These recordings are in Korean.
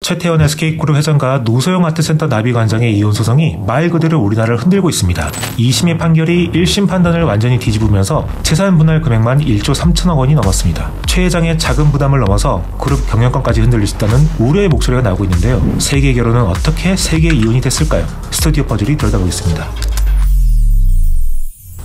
최태원 SK그룹 회장과 노소영 아트센터 나비관장의 이혼 소송이 말 그대로 우리나라를 흔들고 있습니다. 2심의 판결이 1심 판단을 완전히 뒤집으면서 재산 분할 금액만 1조 3천억 원이 넘었습니다. 최 회장의 자금 부담을 넘어서 그룹 경영권까지 흔들릴 수 있다는 우려의 목소리가 나오고 있는데요. 세계 결혼은 어떻게 세계 이혼이 됐을까요? 스튜디오 퍼즐이 들여다보겠습니다.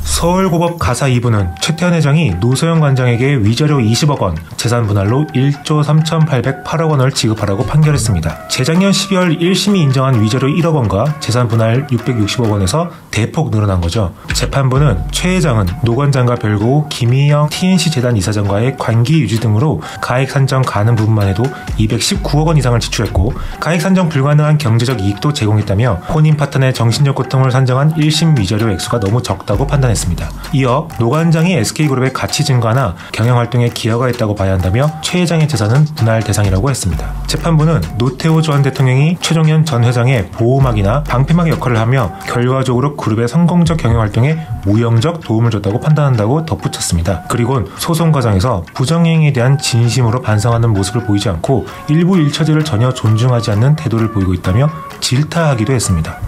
서울고법 가사 2부는 최태원 회장이 노소영 관장에게 위자료 20억 원, 재산 분할로 1조 3,808억 원을 지급하라고 판결했습니다. 재작년 12월 1심이 인정한 위자료 1억 원과 재산 분할 660억 원에서 대폭 늘어난 거죠. 재판부는 최 회장은 노 관장과 별고 김희영 TNC 재단 이사장과의 관계 유지 등으로 가액 산정 가능 부분만 해도 219억 원 이상을 지출했고 가액 산정 불가능한 경제적 이익도 제공했다며 혼인 파탄의 정신적 고통을 산정한 1심 위자료 액수가 너무 적다고 판단했습니다. 이어 노 관장이 SK그룹의 가치 증가나 경영활동에 기여가 있다고 봐야 한다며 최 회장의 재산은 분할 대상이라고 했습니다. 재판부는 노태우 전 대통령이 최종현 전 회장의 보호막이나 방패막 역할을 하며 결과적으로 그룹의 성공적 경영활동에 무형적 도움을 줬다고 판단한다고 덧붙였습니다. 그리고 소송 과정에서 부정행위에 대한 진심으로 반성하는 모습을 보이지 않고 일부 일처제를 전혀 존중하지 않는 태도를 보이고 있다며 질타하기도 했습니다.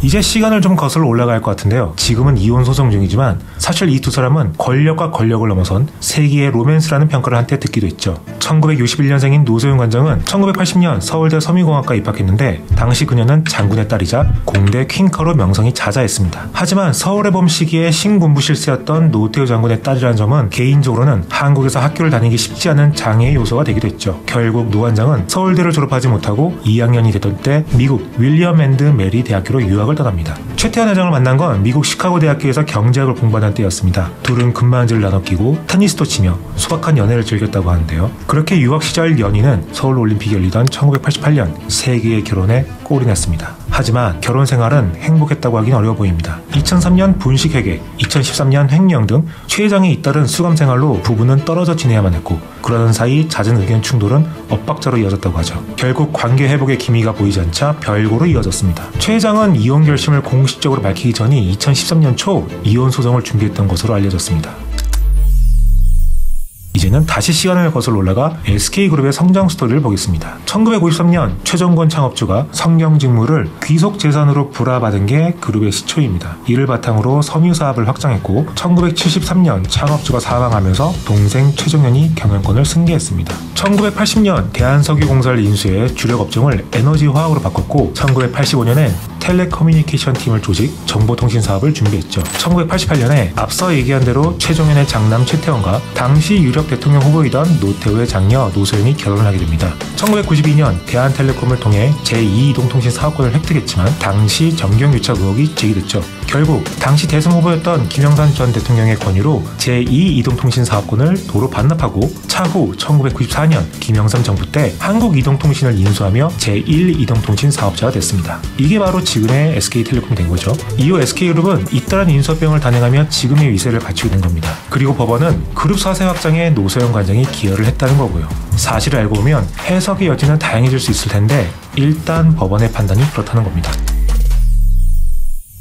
이제 시간을 좀 거슬러 올라갈 것 같은데요. 지금은 이혼 소송 중이지만 사실 이 두 사람은 권력과 권력을 넘어선 세기의 로맨스라는 평가를 한때 듣기도 했죠. 1961년생인 노소영 관장은 1980년 서울대 섬유공학과 입학했는데 당시 그녀는 장군의 딸이자 공대 퀸커로 명성이 자자했습니다. 하지만 서울의 봄 시기에 신군부 실세였던 노태우 장군의 딸이라는 점은 개인적으로는 한국에서 학교를 다니기 쉽지 않은 장애의 요소가 되기도 했죠. 결국 노 관장은 서울대를 졸업하지 못하고 2학년이 되던 때 미국 윌리엄 앤드 메리 대학교로 유학을 떠납니다. 최태원 회장을 만난 건 미국 시카고 대학교에서 경제학을 공부하던 때였습니다. 둘은 금반지를 나눠 끼고 테니스도 치며 소박한 연애를 즐겼다고 하는데요. 그렇게 유학 시절 연인은 서울올림픽이 열리던 1988년 세계의 결혼에 골이 났습니다. 하지만 결혼 생활은 행복했다고 하긴 어려워 보입니다. 2003년 분식회계, 2013년 횡령 등 최 회장이 잇따른 수감 생활로 부부는 떨어져 지내야만 했고 그러던 사이 잦은 의견 충돌은 엇박자로 이어졌다고 하죠. 결국 관계 회복의 기미가 보이지 않자 별거로 이어졌습니다. 최 회장은 이혼 결심을 공식적으로 밝히기 전이 2013년 초 이혼 소송을 준비했던 것으로 알려졌습니다. 이제는 다시 시간을 거슬러 올라가 SK그룹의 성장 스토리를 보겠습니다. 1953년 최정권 창업주가 성경직무를 귀속재산으로 불화받은 게 그룹의 시초입니다. 이를 바탕으로 섬유사업을 확장했고 1973년 창업주가 사망하면서 동생 최종현이 경영권을 승계했습니다. 1980년 대한석유공사를 인수해 주력 업종을 에너지화학으로 바꿨고 1985년엔 텔레커뮤니케이션 팀을 조직, 정보통신 사업을 준비했죠. 1988년에 앞서 얘기한 대로 최종현의 장남 최태원과 당시 유력 대통령 후보이던 노태우의 장녀 노소영이 결혼을 하게 됩니다. 1992년 대한텔레콤을 통해 제2이동통신 사업권을 획득했지만 당시 정경유착 의혹이 제기됐죠. 결국 당시 대선 후보였던 김영삼 전 대통령의 권유로 제2이동통신 사업권을 도로 반납하고 차후 1994년 김영삼 정부 때 한국이동통신을 인수하며 제1이동통신 사업자가 됐습니다. 이게 바로 지금의 SK텔레콤이 된 거죠. 이후 SK그룹은 잇따른 인수합병을 단행하며 지금의 위세를 갖추게 된 겁니다. 그리고 법원은 그룹 사세 확장에 노소영 관장이 기여를 했다는 거고요. 사실을 알고 보면 해석의 여지는 다양해질 수 있을 텐데 일단 법원의 판단이 그렇다는 겁니다.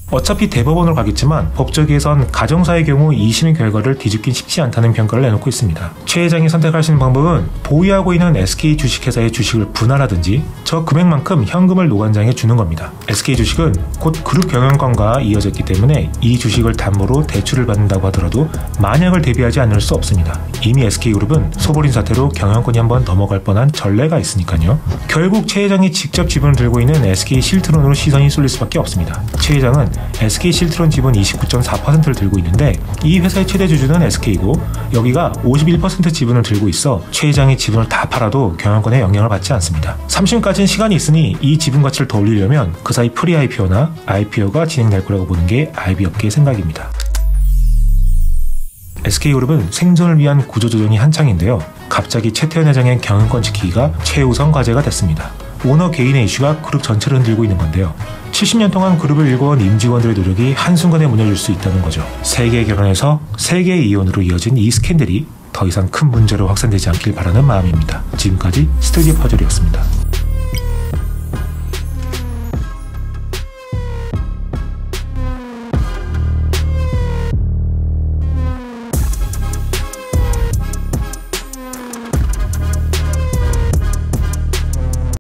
어차피 대법원으로 가겠지만 법조계에선 가정사의 경우 2심의 결과를 뒤집긴 쉽지 않다는 평가를 내놓고 있습니다. 최 회장이 선택할 수 있는 방법은 보유하고 있는 SK 주식회사의 주식을 분할하든지 저 금액만큼 현금을 노 관장에 주는 겁니다. SK 주식은 곧 그룹 경영권과 이어졌기 때문에 이 주식을 담보로 대출을 받는다고 하더라도 만약을 대비하지 않을 수 없습니다. 이미 SK그룹은 소보린 사태로 경영권이 한번 넘어갈 뻔한 전례가 있으니까요. 결국 최 회장이 직접 지분을 들고 있는 SK 실트론으로 시선이 쏠릴 수밖에 없습니다. 최 회장은 SK 실트론 지분 29.4%를 들고 있는데 이 회사의 최대 주주는 SK고 여기가 51% 지분을 들고 있어 최 회장의 지분을 다 팔아도 경영권에 영향을 받지 않습니다. 3심까지는 시간이 있으니 이 지분 가치를 더 올리려면 그 사이 프리-IPO나 IPO가 진행될 거라고 보는 게 IB업계의 생각입니다. SK그룹은 생존을 위한 구조조정이 한창인데요. 갑자기 최태원 회장의 경영권 지키기가 최우선 과제가 됐습니다. 오너 개인의 이슈가 그룹 전체를 흔들고 있는 건데요. 70년 동안 그룹을 일궈온 임직원들의 노력이 한순간에 무너질 수 있다는 거죠. 세계 결혼에서 세계 이혼으로 이어진 이 스캔들이 더 이상 큰 문제로 확산되지 않길 바라는 마음입니다. 지금까지 스튜디오 퍼즐이었습니다.